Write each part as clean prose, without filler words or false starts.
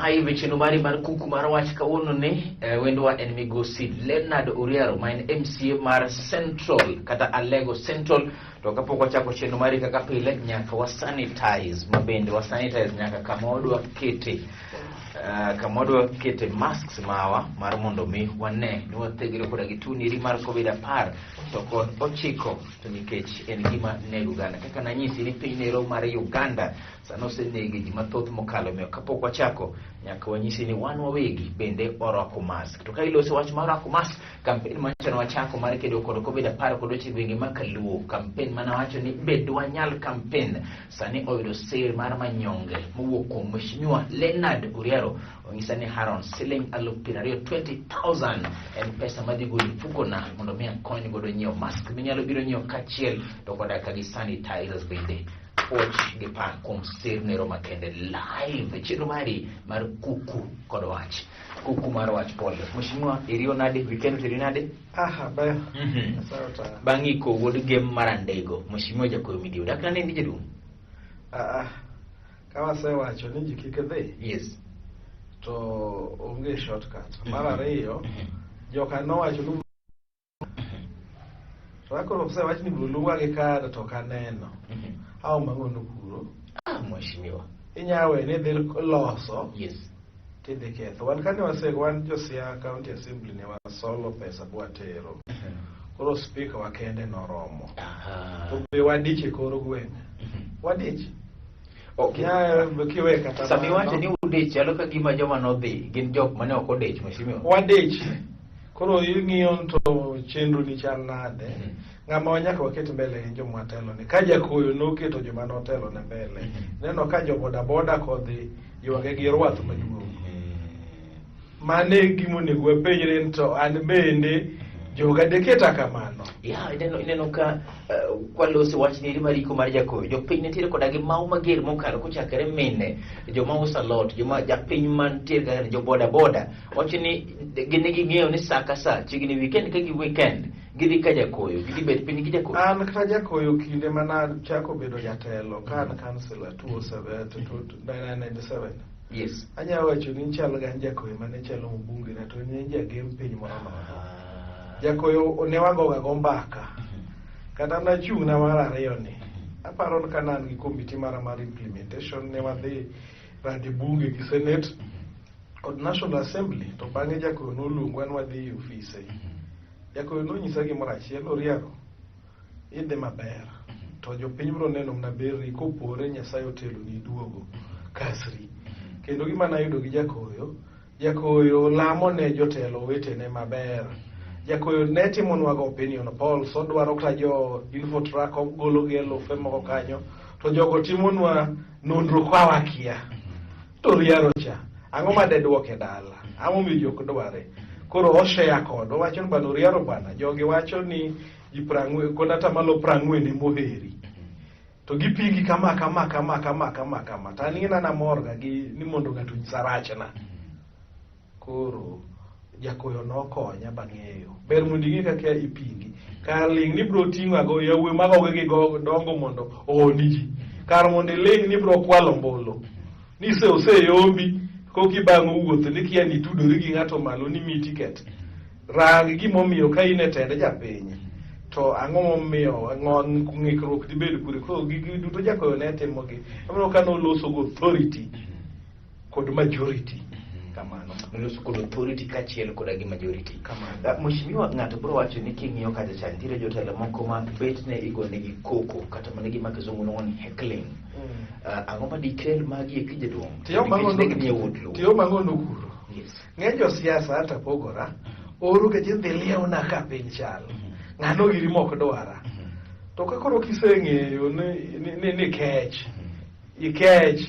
live Chenro mar Kuku Mar Wach kawuono ni wendwa en migosi Leonard Uriaro ma en MCA mar Central kata Alego Central. To kapok wachako chenro mari kaka pile nyaka wa sanitize mabende wa sanitize nyaka kamodwa kete masks mawa mar mondo mi wane ni wathegre koda gituniri mar COVID-10 to kod ochiko to nikech en gima nego Uganda kaka nanyisi ni piny nero mar Uganda sano senege ji mathoth mokalo miyo kapok wachako nyaka wanyisi ni wan wawegi bende orwako mask to ka iloso wach mar rwako mask campaign machano wachako mar kedo kod COVID-10 kod ochiko gwenge Makaluo campaign mana wacho ni bedwa nyal campaign sani oyudo sir mar manyonge mowuok kuom Mheshimiwa Leonard Uriaro onyisa ni haron siling 20,000 en pesa madhi golo fukona mondo mi akony godo nyiewo mask minyalo biro nyiewo kachiel to koda ka gi sanitizers bende och gi pa kuom sir nero makende live chenro mari mar Kuku Mar Wach pole Mheshimiwa iriyo nade weekend iriyo nade ba bangi ko wod game marandego Mheshimiwa jakoyo midio dakna ne ndije dum kama sewacho ni jikike dhi yes to onge shortcut mar ariyo joka nowacho ni to akoro sewacho ni buluwa gi kada to kaneno au mangono kuro Mheshimiwa inyawe ne dhi loso yes tidhi ketho wan kane wasego wan Siasa County Assembly ne wasolo pesa bwatero koro speaker wakende noromo to be wadiche koro gweng wadiche okay kiwe kata sami wacho ni udich chalo ka gima joma nodhi gin jok mane ok odich Mheshimiwa wadich koro ing'iyo to chenro ni chal nade ng'ama wanyaka waket mbele joma telo ni ka jakoyo noketo joma notelo ne mbele neno ka jo boda kodhi ywage gi rwath maduong' mane gimonego wapenjre to an bende joga deketa kamano ineno ka kwaloso wach ni mariko mar jakoyo jopiny nitiere koda gi mau mager mokalo kochakore mine joma uso lot joma japiny mantiere ga jo boda wacho ni gine ging'eyo ni saa ka saa chigni weekend ka gi weekend gidhi ka jakoyo gidhi bet piny gi jakoyo an kata jakoyo kinde mana chako bedo jatelo kan kansela 1997 yes anya wacho ni chalo ga jakoyo mane chalo mbunge na to ni jagem piny moro jakoyo ne wagoga gombaka kata na chung na mar ariyo ni aparo kana gi committee mar implementation ne wadhi radi bunge gi senate kod national assembly to bang'e jakoyo noluongwa ni wadhi office jakoyo nonyisa gimoro achiel Uriaro idhi maber to jopiny biro neno mna berni kopore Nyasaye otelo ni duogo kasri kendo gima nayudo gi jakoyo lamo ne jotelo wetene maber jakoyo ne timonwa go opinion polls odwaro ka jo infotrack golo gelo moko kanyo to jogo timonwa nonro kwa wakia to Uriaro cha ang'o ma de duoke dala amo mi jok dware koro oshare kod wacho ni bano Uriaro bana jogi wacho ni ji 40 kod ata malo 40 ne moheri to gipigi kama tanina na morga gi ni mondo gato sarachna koro jakoyo nokonya bang'eyo ber mondigi kaka ipingi kar ling ni bro ting'o go yawuoy magoge gi dongo mondo ooni ji kar mondo ling ni bro kwalo mbolo ni se oseyombi koki bang'o wuoth ni kia ni tudori gi ng'ato malo ni mi ticket rang gimomiyo ka ine tende japiny to ang'o momiyo ng'ikruok dibed kure koro gigi duto jakoyo ne timogi amino ka noloso go authority kod majority kamano noloso kod authority kachiel koda gi majority kamano Mheshimiwa ng'ato bro wacho ni king'iyo kacha cha nitiere jotelo moko ma bet ne igone gi koko kata mane gima kizungu no ni heckling ang'o ma dikel magi e kije duong' tiyo mangono kuro ng'e jo Siasa hata pogora oru ke jidhi lieo na ka piny chal ng'ano giri mok dwara to ka koro kiseng'eyo ni ikech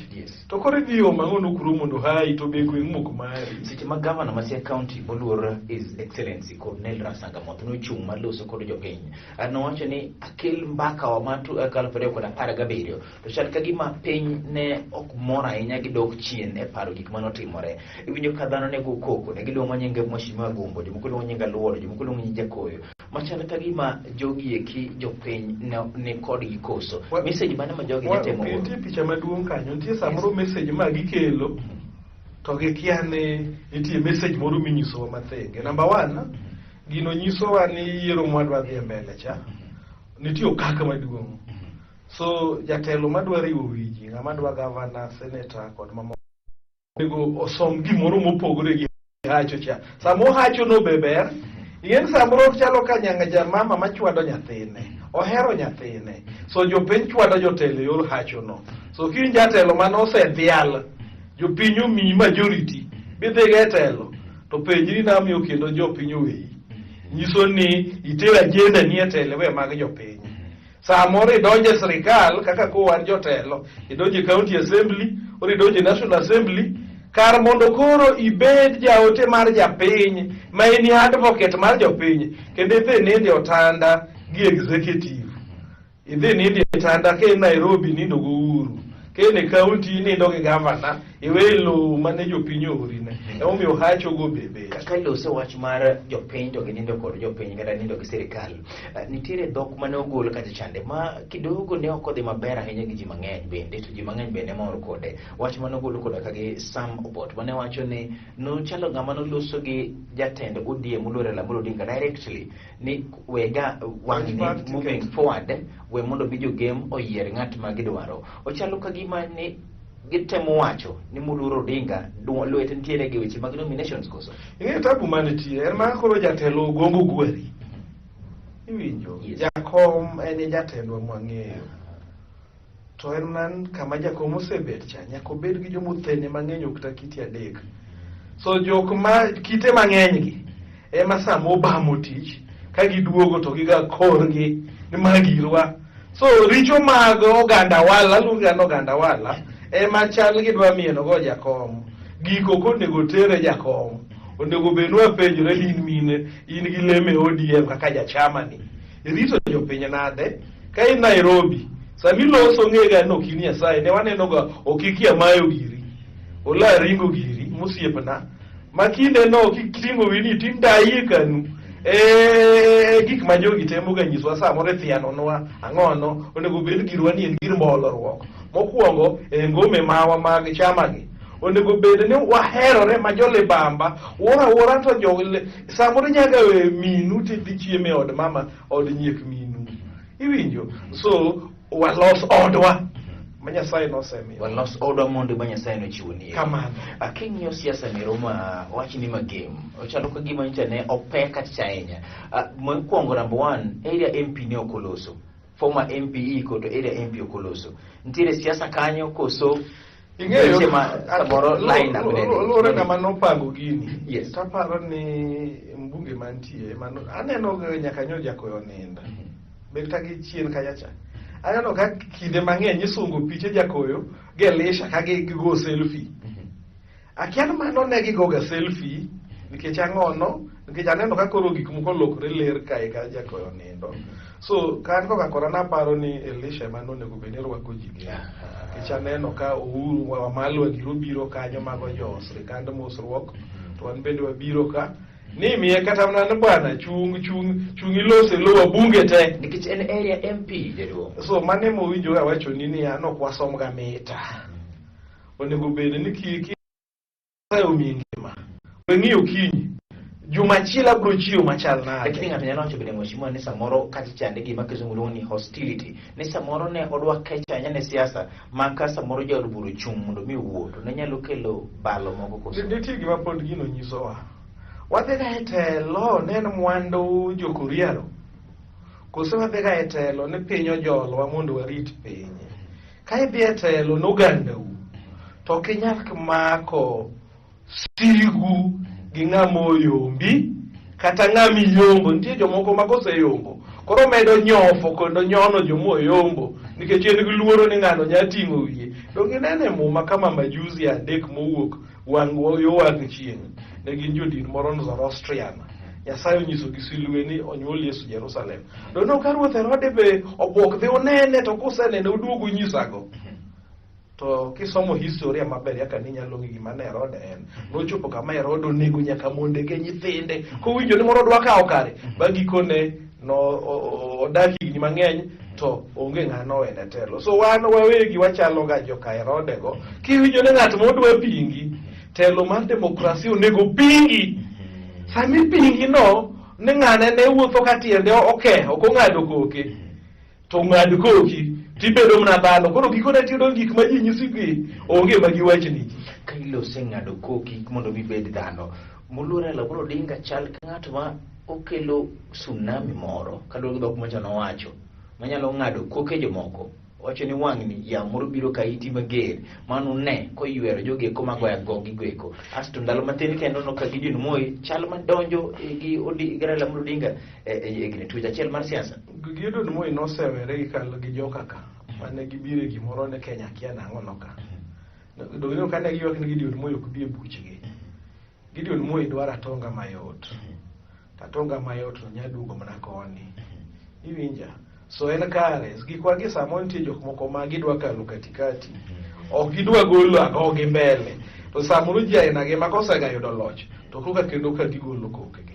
to koro idhiyo mangono kuro mondo hai to be gweng' mok mari seche ma governor ma Siaya County boluor His Excellency Cornel Rasangamotho nochung' maloso kod jopiny nowacho ni akel mbaka wa matu 2017 to chal ka gima piny ne ok mor ahinya gi dok chien e paro gik manotimore iwinjo ka dhano ne go koko ne giluongo nyinge Mheshimiwa Gumbo jomoko luongo nyinga Luoro jomoko luongo nyinga Jakoyo machal ka gima jogi eki jopiny ne kod gikoso message mane ma jogi ne temo nitie picha maduong' kanyo nitie samoro message ma gikelo to gikia ni nitie message moro minyisowa mathenge. Number one, gino nyisowa ni yiero mwadwa dhi mbele cha nitie okaka maduong'. So jatelo madwa riwo wiji, ng'ama dwa gavana, senator kod mamoko nego osom gimoro mopogore gi hacho cha. Samo hacho no beber, yen samoro chalo ka nyanga jamama machwado nyathine, ohero nyathine. So jopiny chwado jotelo yor hacho no. So kin jatelo mano osedhial, jopiny omi majority bidhi getelo, to penjri namiyo kendo jopiny oweyi. Nyiso ni itera agenda ni etelo we mag jopiny. Samoro idonje sirikal kaka kowan jotelo, idonje county assembly, or idonje national assembly, kar mondo koro ibed jaote mar japiny, ma eni advocate mar jopiny, kendo idhi nindi otanda gi executive. Idhi nindi otanda ke Nairobi nindo go Uhuru, ke ne county nindo gi governor, iwelo mane jopiny orine. Omiyo hacho go bebe. Kaka loso wach mar jopiny to ginindo kod jopiny kata nindo gi sirikal. Nitiere dhok mane ogol kata chande ma kidogo ne ok odhi maber ahinya gi ji mang'eny bende, to ji mang'eny bende mor kode. Wach mane ogol koda kagi Sam Obot mane wacho ni no chalo ng'ama noloso gi jatend ODM Muluore Lambolo Odinga directly ni wega wang'ni moving forward we mondo bijo game oyier ng'at ma gidwaro. Ochalo kagima ni gitemo wacho ni Muluore Odinga lwete nitiere gi weche mag nominations koso. Ing'e tabu manitie, en ma koro jatelo gongo gweri. Iwinjo, jakom en jatendwa mwang'eyo. To en nan kama jakom osebet cha, nyaka obed gi jomothene mang'eny okta kiti adek. So jok ma kite mang'eny gi, ema sama obamo tich, ka giduogo to giga korgi, ni magirwa. So richo mag oganda wala, lungano oganda wala, ema chal gidwa mieno go jakom. Giko konego tere jakom. Onego benwa penjore in mine, in gi leme ODM kaka jachama ni. Irito jopiny nade, ka in Nairobi, sami loso ng'ega no kini Nyasaye, ne waneno ga okikia mayo giri, ola ringo giri, musiepna, makinde no kitingo wini tindayi kanu, gik ma jogi temo ga nyiswa samoro thiano nwa ang'ono, onego bed girwa ni en gir molorwok. Mokwongo ngome mawa mag chama gi, onego bed ni waherore ma jolibamba, wora to jole, samoro nyaga we minu tidhi chieme od mama, od nyiek minu. Iwinjo? So, walos odwa. Manyasaye nosemiyo. Walos odwa mondo Manyasaye nochiwo ni. Kamano. Aking'iyo siasa ni Roma wachi ni magame. Ochalo ka gima ncha ne opeka tichaenya. Mokwongo number 1, area MP ne okoloso. Former MP ko to area MP okoloso. Ntiere siasa kanyo koso ing'eyo samoro line up ne. Lore ng'ama nopango gini. Yes. Taparo ni mbunge mantie mano aneno nyaka nyo jakoyo nindo. Bekta gi chien kayacha. Aneno ka kinde mang'eny isungo piche jakoyo gelisha ka gigo selfie. Akiano mano ne gigoga selfie nikech ang'ono, nikech aneno ka koro gik moko lokore ler kae ka jakoyo nindo. So kan koka kora naparo ni Elisha mano nego beni rwako jigi. Nikech aneno ka Uhuru wa malo giro biro kanyo mago jo sirikand mosruok, to an bende wabiro ka ni miye kata mna bwana chung ilose lo bunge te nikech en area MP jero. So mane mo winjo wacho nini ano kwasom ga mita. Onego bed ni kiki sayo mingima. Weng'iyo kinyi juma chila bro chiyo machal na. Lakini ng'ato nyalo wacho bende mheshimiwa ni samoro kati chande gima kizungu ni hostility. Ni samoro ne odwa kecha nyane siasa maka samoro ja odburo chung mondo mi wuoto. Ne nyalo kelo balo moko koso. Nitie gima pod gino nyisowa. Wadhiga etelo neno mwandu jokoriero. Koso wadhiga etelo ne piny ojolwa mondo warit piny. Ka idhi etelo nogandau, to kinyak mako sigu gi ng'amo yombi, kata ng'ami yombo, nitie jomoko magose yombo. Koro medo nyofo kondo nyono jomo yombo, nikech en gi luoro ni ng'ano nyating'o wiye. Donge nene muma kama majuzi adek mowuok wang' yo wang' chieng'. Ne gin jodin moro Zoroastrian. Nyasaye onyiso gi silwe ni onyuol Yesu Jerusalem. Dono ka Ruoth Herode be obwok dhi onene to kusenene oduogo nyisago. To kisomo historia maber yaka ni nyalo ngi gima ne Herode en. Nochopo kama Herode onego nyaka monde ge nyithinde. Kowinjo ni moro dwa kawo kare. Bagikone no odaki gini mang'eny to onge ng'ano wene telo. So wan wawegi wachalo ga joka Herode go. Kiwinjo ni ng'at modwa pingi telo mar demokrasi onego pingi. Sami pingi no ni ng'ane ne wuotho ka tiende ok ong'ado koke to ng'ad koki tibedo mna dhano koro gikone tiyo gik ma ji nyisigi onge ma giwachni ka ilose ng'ado koki mondo bibed dhano moluore la bro dinga chal ka ng'ato ma okelo tsunami moro kaluwore gi dhok machon owacho manyalo ng'ado koke jomoko wacho ni wang'ni yamoro biro ka iti mager manu ne koywero jogeko magoya gogi gweko asto ndalo matin kendo no ka Gideon Moi chal madonjo gi Raila Amolo Odinga e twech achiel mar siasa. Gideon Moi nosewere gi kal gi joka ka mane gibire gimoro ne Kenya kia nang'o no ka dogino kane giywak ni Gideon Moi ok bi e buchgi. Gideon Moi dwaro atonga mayot atonga mayot no nyadugo mana koni iwinja. So en kare gikwa gi samo nitie jok moko ma gidwa kalo katikati ok gidwa golo agogi mbele to samoro ji aina gi makosega yudo loch to koka kendo ka gigolo kokegi.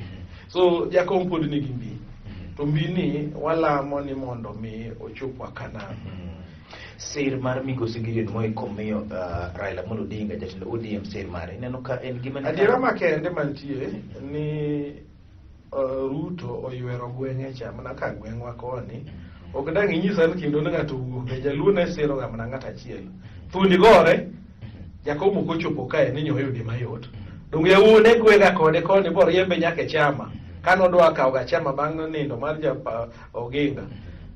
So jakom pod nigi mbi to mbini walamo ni mondo mi ochopwa kana sir mar migosi Gideon Moi komiyo Raila Amolo Odinga jatelo ODM sir mare ineno ka en gima adiera makende mantie ni Ruto oywero gweng'e cha mana ka gweng'wa koni ok dang' inyisa ni kendo ng'ato wuok e Jaluo ne siro ga mana ng'ato achiel thundi gore jakomo kochopo kae ni nyoyo di mayot dong yawuone gwega kode koni bor yembe nyake chama kanodwa kawo ga chama bang' nindo mar Oginga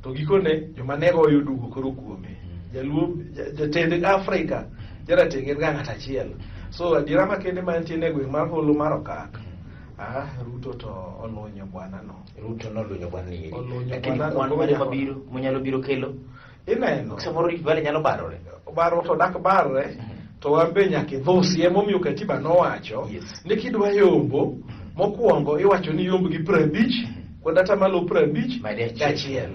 to gikone joma nego yudugo koro kuome Jaluo jatend Afrika jaratenge ga ng'ato achiel. So adiera makende mantie ne gweng' mar Holo mar Okak Ruto to olonyo bwana no. Ruto no olonyo bwana ni. Lakini kwan mare mabiro munyalo biro kelo ineno samoro Rift Valley nyalo barore baro to dak barre to wambe nyake dhosi emomiyo katiba nowacho ni kidwa yombo mokwongo iwacho ni yomb gi 50 kod atamalo 50 gachiel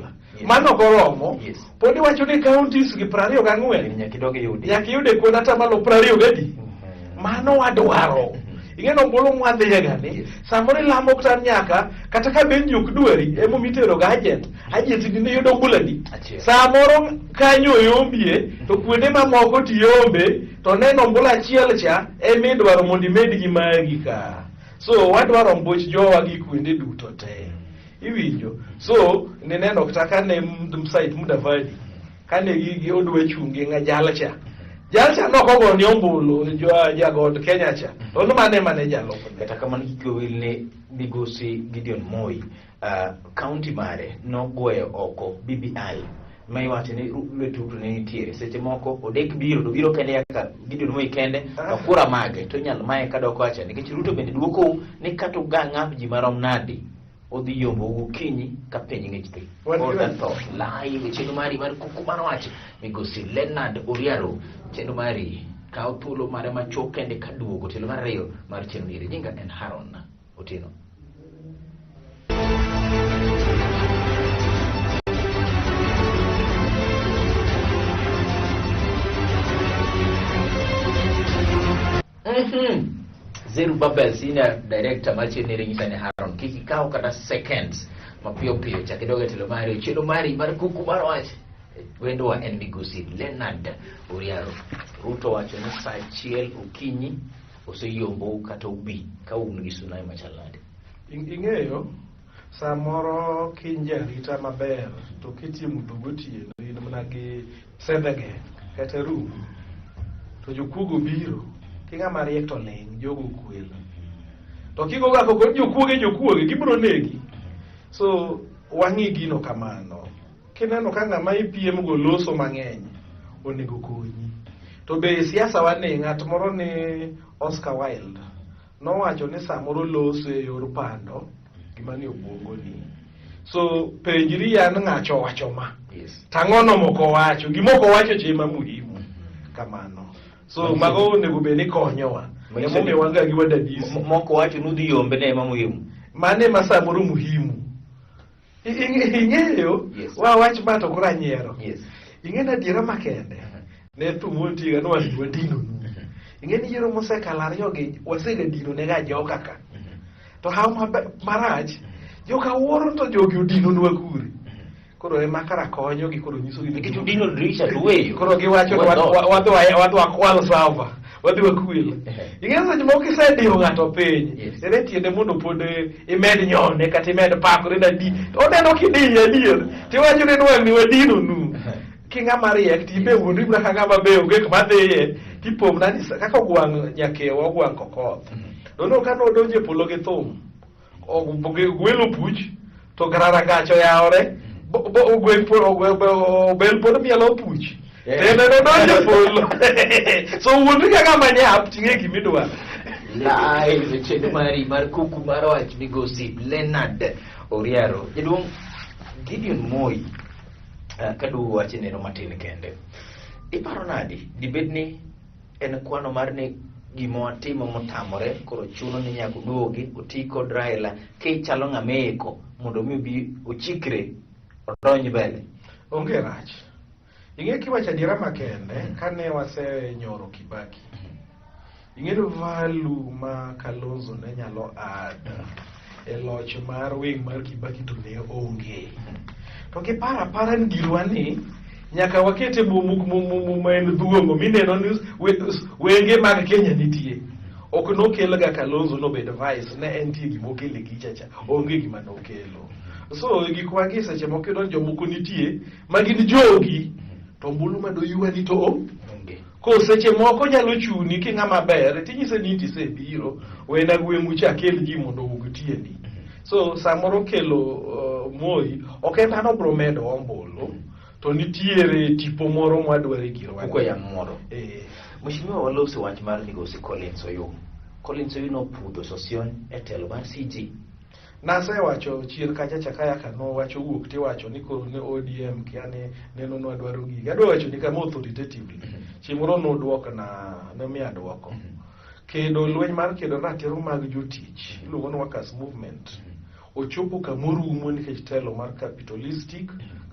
mano koromo pod iwacho ni counties gi 24 nyaka yude kod atamalo 20 gadi mano wadwaro ingeno mbolo mwadhiega ni samoro lamo kutan nyaka kata ka benji ok dwari emo mitero ga agent ni yudo mbulani samoro kanyo yombie to kuonde mamoko tiyombe to neno mbula achiel cha emidwaro mondo imed gi magi ka. So wadwaro mboch jowa gi kuonde duto te iwinjo. So nineno kata ne msait Mudavadi kane gi odwe chungi nga jalcha no kogo ni ombulu jagod Kenya cha to no mane jalo kata kamano kiwilne migosi Gideon Moi county mare no goyo oko BBI mai wate ni letutu ne nitiere seche moko odek biro kende ka Gideon Moi kende akura mage to nyal mae kadoko acha nikech Ruto bende duoko ni kato ganga ji marom nadi odhi yombo gokinyi ka piny ng'ich thi oda tho live chenro mari mar Kuku Mar Wach migosi Leonard Oriaro chenro mari kawo thuolo mare machok kende kaduogo telo mar ariyo mar chenro ni nyinga en Haron Otieno. Zerubbabel senior director mar chenro ni nyisa ni Haron kiki kawo kata seconds mapiyo piyo cha kidogo telo mari chenro mari mar Kuku Mar Wach wendo wa en migosi Leonard Oriaro. Ruto wacho ni saa achiel okinyi oseyombo kata ubi ka un gi tsunami machalade. Ing'eyo samoro kinjarita maber to kitimo to gotieno in mana gi sedhege kata rum to jokuogo biro king'ama riek to ling jogo kwelo to kigoga kod jokuoge gibiro negi. So wang'i gino kamano kineno ka ng'ama ipiem go loso mang'eny onego konyi to be siasa wane ng'at moro ni Oscar Wilde nowacho ni samoro loso e yor pando gima ni obwongo ni. So penjri yan ng'acho wacho ma tang'ono moko wacho gimoko wacho chema muhimu kamano. So mago onego be ni konyowa emomiyo wanga gi wadadisi moko wacho nudhi yombe ne ema muhimu mane ma samoro muhimu ing'eyo wach bato kura nyiero ing'ena diera makende ne tumontiga no wadino ing'eni yiero mosekalo ariyo gi wasega dino ne ga joka ka to hawo marach joka wuoro to jogi odino nwa kure koro ema kara konyo gi koro nyiso gi nikech udino dirisha to weyo koro giwacho wadwa kwal sava wadhi wakwil. Ing'eyo seche moko kisediyo ng'ato piny, ere tiende mondo pod imed nyone kata imed pakore nadi. Oneno kidiyo adier, tiwacho ni nwang' ni wadino nu. King'ama riek tibe wuondri mana ka ng'ama be onge kuma dhiye, tipom nani kaka ogwang' nyakewa ogwang' kokoth. Dono ka nodonje polo gi thum, gwelo puch, to gararagacho yawore, bel pod mielo puch. Tende nodonje polo. So wuondri ka ng'ama nyap ting'e gimidwaro. Live chenro mari mar Kuku Mar Wach migosi Leonard Oriaro. Jaduong' Gideon Moi, kadugo wache neno matin kende. Iparo nadi dibedni en kwano mar ni gima watimo motamore koro chuno ni nyaka uduogi uti kod Raila kichalo ng'ameko mondo mi bi uchikre odonj mbele. Onge rach. Ing'e kiwacho adiera makende kane wasenyoro Kibaki. Ing'eyo value ma Kalonzo ne nyalo add e loch mar wing mar Kibaki to ne onge. To kipara ni girwani nyaka wakete maen dhuongo mineno ni wenge mag Kenya nitie. Ok nokel ga Kalonzo nobed vice, ne entie gimokele gichacha, onge gima nokelo. So gikwagi seche moko idon jomoko nitie magin jogi to mbulu madoyuani to onge. Ko seche moko nyalo chuni ki ng'ama ber tinyise ni tisebiro wena gweng'u cha kel ji mondo ugtieni. So samoro kelo Moi ok en dhano bro medo ombulu to nitiere tipo moro mwadware girwa uko ya moro. Mheshimiwa walosi wach mar migosi Collins Oyuu nopudho sosion e telo mar CG. Nase wacho chien kacha chakaya kano wacho wuok tiwacho ni koro ne ODM kiane neno nwadwaro gigi. Adwa wacho ni kama authoritatively. Chimoro nodwoko na miya dwoko. Kedo lweny mar kedo ratiro mag jotich iluongo ni workers movement. Ochopo kamorumo nikech telo mar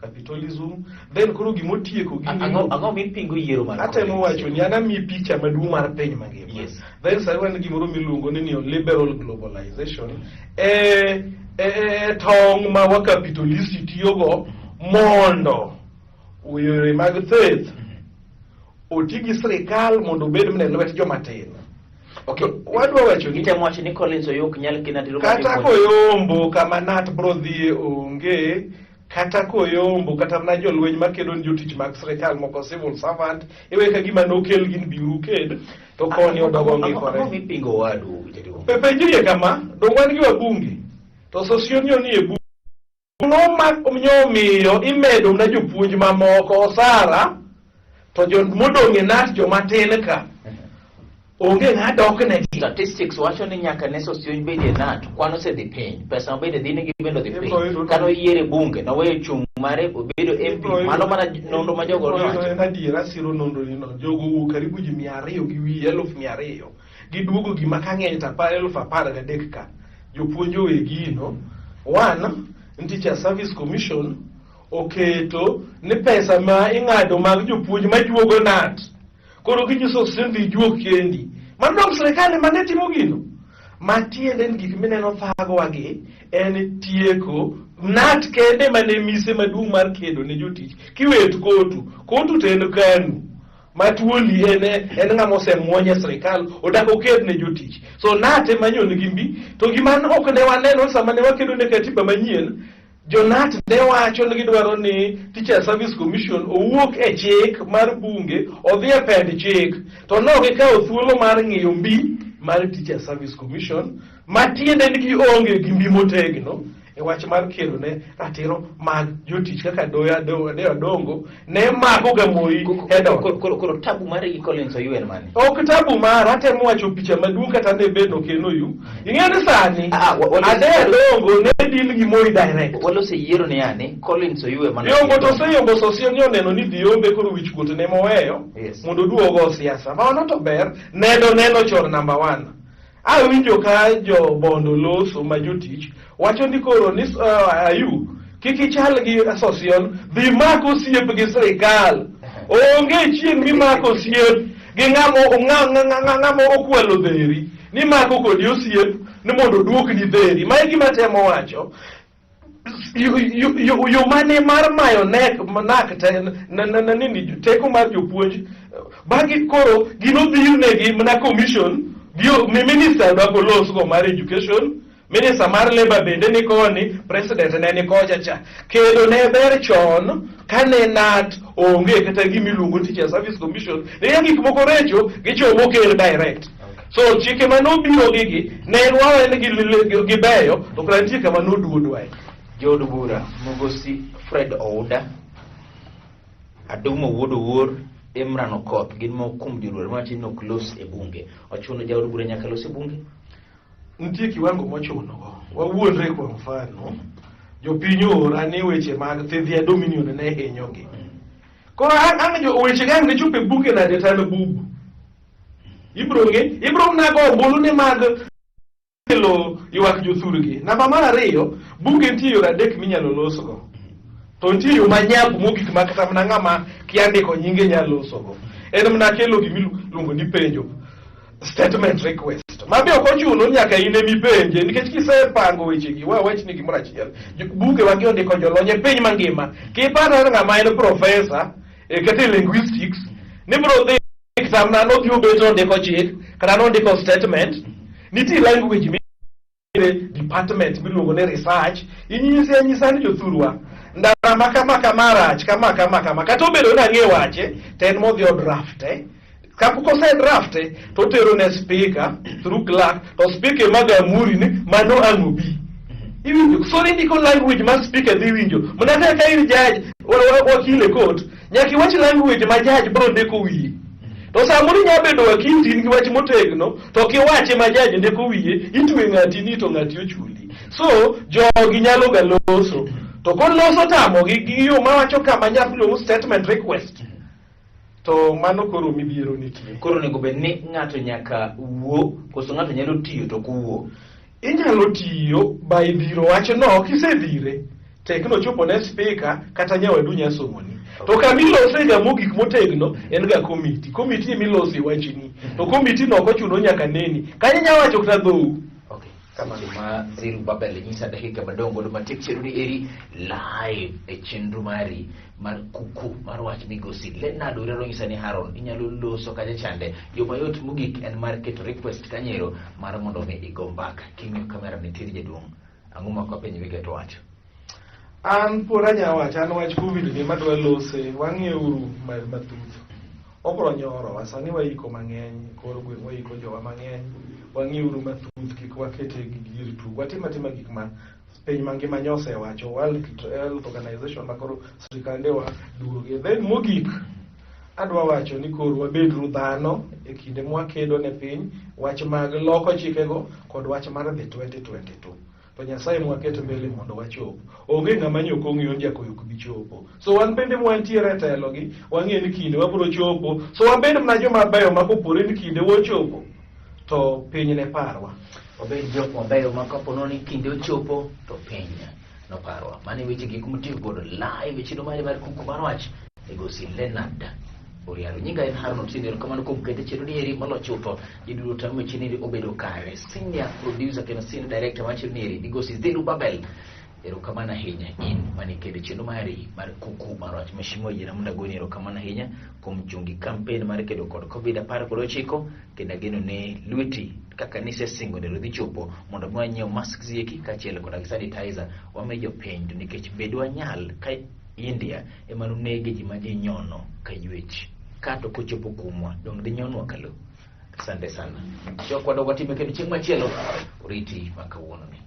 capitalism, then koro gimotieko gini ang'o mipingo yiero mar atemo wacho ni ana mi picha maduong' mar piny mangima. Yes. Then sari wan gimoro miluongo ni neoliberal globalization tong' ma wa capitalist tiyogo mondo yore mag thieth oti gi sirikal mondo obed mne lwet joma tin. Okay, wadwa wacho ni temo wacho ni Collins Oyuu nyal kinatiro kata koyombo kama nat bro dhi onge, kata koyombo kata na jolweny makedo ni jotich mag sirikal moko civil servant iwe ka gima nokel gin biuru ked to koni odogo ngikore. Ang'o mipingo wadu jaduong'? Pepenjie kama dongwan gi wabunge to sosionyo ni e bunge no ma omnyomiyo imedo na jopuonj mamoko osara to modong'e nat joma tin ka onge ng'adok ne statistics wacho ni nyaka ne sosion bede nat kwano se dhi piny pesa bede dhine gi bendo dhi piny kano yiere bunge no weyo chung mare obedo MP mano mana nondo ma jogo wacho en adiera siro nondo ni no jogo karibu ji 200 gi wi 1200 giduogo gima kang'eny ta 1013 ka jopuonjo wegino. One Teacher Service Commission oketo ni pesa ma ing'ado mag jopuonj majuogo nat koro ginyiso sendi juok kendi mandong sirikal mane timo gino matiende ni gik mineno thago wagi en tieko nat kende mane mise maduong' mar kedo ne jotich kiwet kotu to en kanu matuoli en ng'ama osemuonye sirikal odako ked ne jotich. So nate manyon gimbi to gima ok ne waneno sama ne wakedo ne katiba manyien jonat ne wacho ni gidwaro ni Teacher Service Commission owuok e chik mar bunge odhi e pend chik to no gikawo thuolo mar ng'iyo mbi mar Teacher Service Commission matiende ni gionge gi mbi motegno e wach mar kelo ne ratiro mag jotich kaka doya dongo ne mako ga Moi koro tabu mare gi Collins Oyuu en mane? Ok tabu mare atemo wacho picha maduong' kata ne beno keno yu ing'eni sani adek dongo ne deal gi Moi direct walo se yiero ne yani Collins Oyuu e mane yombo to se yombo sosion yo neno ni dhiombe koro wich kuot ne moweyo mondo duogo siasa ma ono to ber neno chor number 1. Awinjo ka jo bondo loso ma jotich wacho ni koro ni Ayu kiki chal gi sosion dhi mako siep gi sirikal onge chieng' mi mako siep gi ng'amo okwalo dheri ni mako kodi osiep ni mondo duok ni dheri ma gima temo wacho yo mane mar mayo nek teko mar jopuonj bagi koro gino dhirnegi mana commission dio minister dwako loso mar education, minister mar labor bende ni koni, president ne ni kocha cha. Kendo ne ber chon kane nat onge kata gimiluongo teacher service commission ne gik moko recho gichomo kel direct. So chike manobiro gigi ne wawe ni gibeyo to krantie kama noduodwae. Jood bura mogosi Fred Ouda, Adumo Wuod Imran Okoth gin mo kum diruor mati no close e bunge. Ochuno jaod bura nyaka los e bunge. Nitie kiwango mochuno go. Wawuondre kwa mfano jopiny ora ni weche mag thidhia dominion ne hinyogi. Koro ang jo weche gang ne chupe bunge na detano bubu. Ibro nago bolu ne mag lo ywak jothurgi. Namba mar ariyo, bunge nitie yore adek minyalo losgo. To nitie yo manyapu mogik makata mana ng'ama kiandiko nyinge nyalo losogo. En mana kelo gimiluongo ni penjo, statement request. Mabe ok ochuno nyaka ine mipenje nikech kisepango wechegi wachni gimoro achiel. Bunge wagi ondiko jolony e piny mangima. Kiparo ng'ama en professor kata linguistics ni bro dhi exam na no dhi beto ndiko chik kata no ndiko statement. Nitie language department miluongo ni research inyisa ni jothurwa ndara maka marach kama kata obedo na ng'e wache ten modhi o drafte kapoko se drafte to tero ne speaker through clerk to speaker magamuri ni mano angubi iwinjo so ndiko language ma speaker dhi winjo mnataka ka ir judge wakile court nyaki wach language ma judge bro ndiko wiye. To samuri nyabedo wakili tin gi wach motegno to kiwache ma judge ndiko wiye itwe ng'ati ni to ng'ati ochuli. So jogi nyalo ga loso to kon loso tamo gi yo mawacho kama nyalo statement request to mano koro mibiero nitie. Koro nego bed ni ng'ato nyaka wuo koso ng'ato nyalo tiyo to kuwuo. Inyalo tiyo by dhiro wach no kisedhire tekno chopo ne speaker kata nyawadu nyasomoni. To kamilose ga mogik motegno en ga committee milose wachni. To committee no kochuno nyaka neni kanya nyawacho kata dhou. Kama ma ziru babel nyisa dakika madongo do matik cheruni eri live e chenro mari mar kuku mar wach migosi Leonard Urero nyisa ni Haron inyalo loso kanya chande yo mayot mogik en mar keto request kanyero mar mondo me igo mbaka kinyo kamera nitiri jaduong anguma kwa penye wigeto wacho an pura nyawacho an wach covid ni madwa lose wang'e uru mathuth obro nyoro wasani waiko mang'eny koro gwen waiko jowa mang'eny wang'e uru mathuth kik wakete gir tu watimatima gik ma piny mangima nyose wacho World Health Organization makoro sirikande wa duoge. Then mogik adwa wacho ni koro wabedru dhano e kinde mwakedo ne piny wach mag loko chikego kod wach mar the 2022 to Nyasaye mwaketo mbele mondo wachop. Onge ng'ama nyoko ng'iyo jakoyo kubichopo. So wan bende mwantiere telo gi wang'e ni kinde wabro chopo. So wabende mna joma beyo makopore ni kinde wochopo to piny ne parwa. Obed jok mabeyo makapo noni kinde ochopo to piny no parwa. Mane weche gik mutiyo godo live chino mari mar Kuku Mar Wach migosi Leonard Urero nyinga en Haron Senior kamano kum kete chino ni eri malochuto jiduro tamu chino ni obedo kare senior producer kena senior director ma chino ni eri migosi Ziru Babel ero kamana hinya in mani kede chino mari mar Kuku Mar Wach meshimo jina munda goni ero kamana hinya kumchungi campaign mari kedo kod COVID-19 kenda geno ne lueti kaka nise singo dero dhi chopo mondo mwanyeo masks yeki kachiel kod sanitizer wamejo pendo nikech bedwa nyal ka India emanu nege ji maji nyono kayuech kato kochopo kumwa dong dhi nyonwa kalo. Asante sana chokwa dogo time kendo chieng' machielo uriti makawuono ni.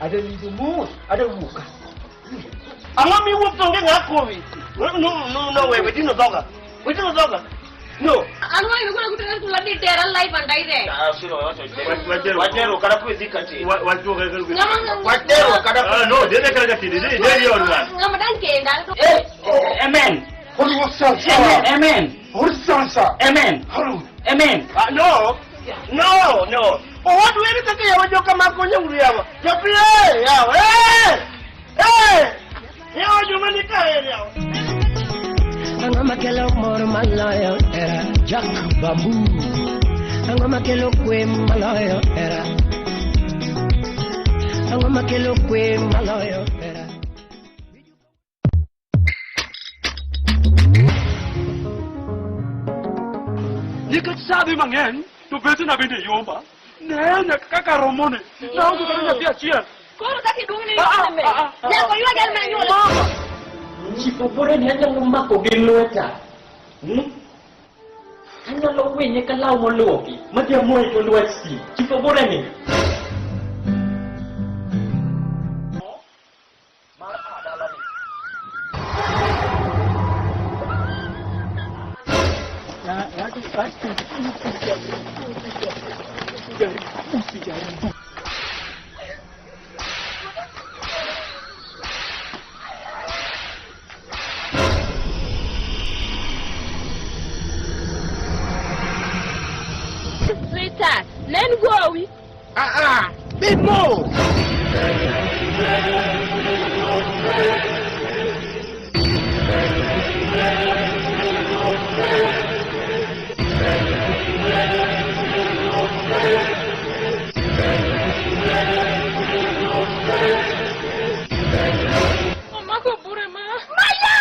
ada lidumu, ada wuok. Angami wuok tonge ngakowi. No, we didn't talk. We didn't talk. No. Anu ayo guna guna tu lagi teran live andai deh. Sino, wajero kada kuizikati. Wajero kada. No, dia kada kati. Dia orang. Ngamadan kendal tu. Amen. Amen. Amen. Amen. No. What do we take ya wajoka makonya uriawa. Tapi ya wajoma nikae. Angama kelo mor malayo era Jack Bambu. Angama kelo kwe malayo era. Angama kelo kwe malayo era. Nikat sabi mangen, tu betul nabi de yomba. Nena kakaromone. Na ungu kana pia chia. Kau tak hidung ni mana? Jangan kau juga jangan main nyulah. Si popore ni hanya rumah ko bilueta. Hanya lowe ni kalau mau loki, macam mau itu luat si. Si popore ni. Sweetheart, let's go. Big Mo. Mama kau pura mah. Maya,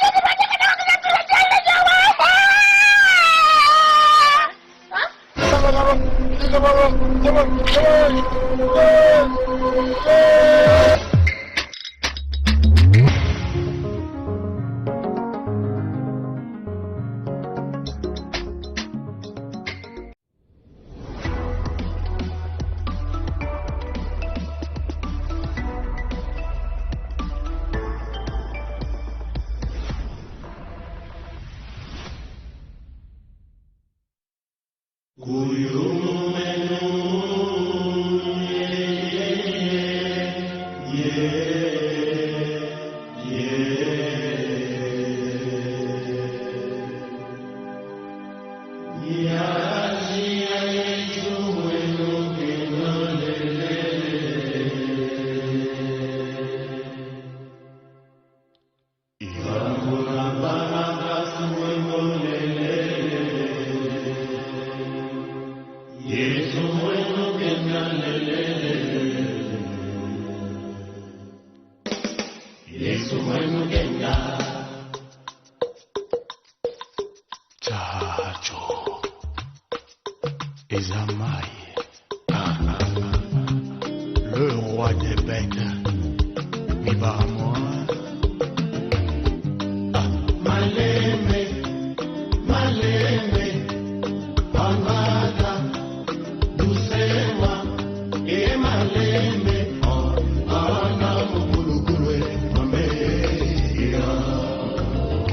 jadi macam mana kita sudah jalan jawab? Chacho is a my le roi des bêtes, mi va à moi.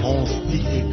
On se dit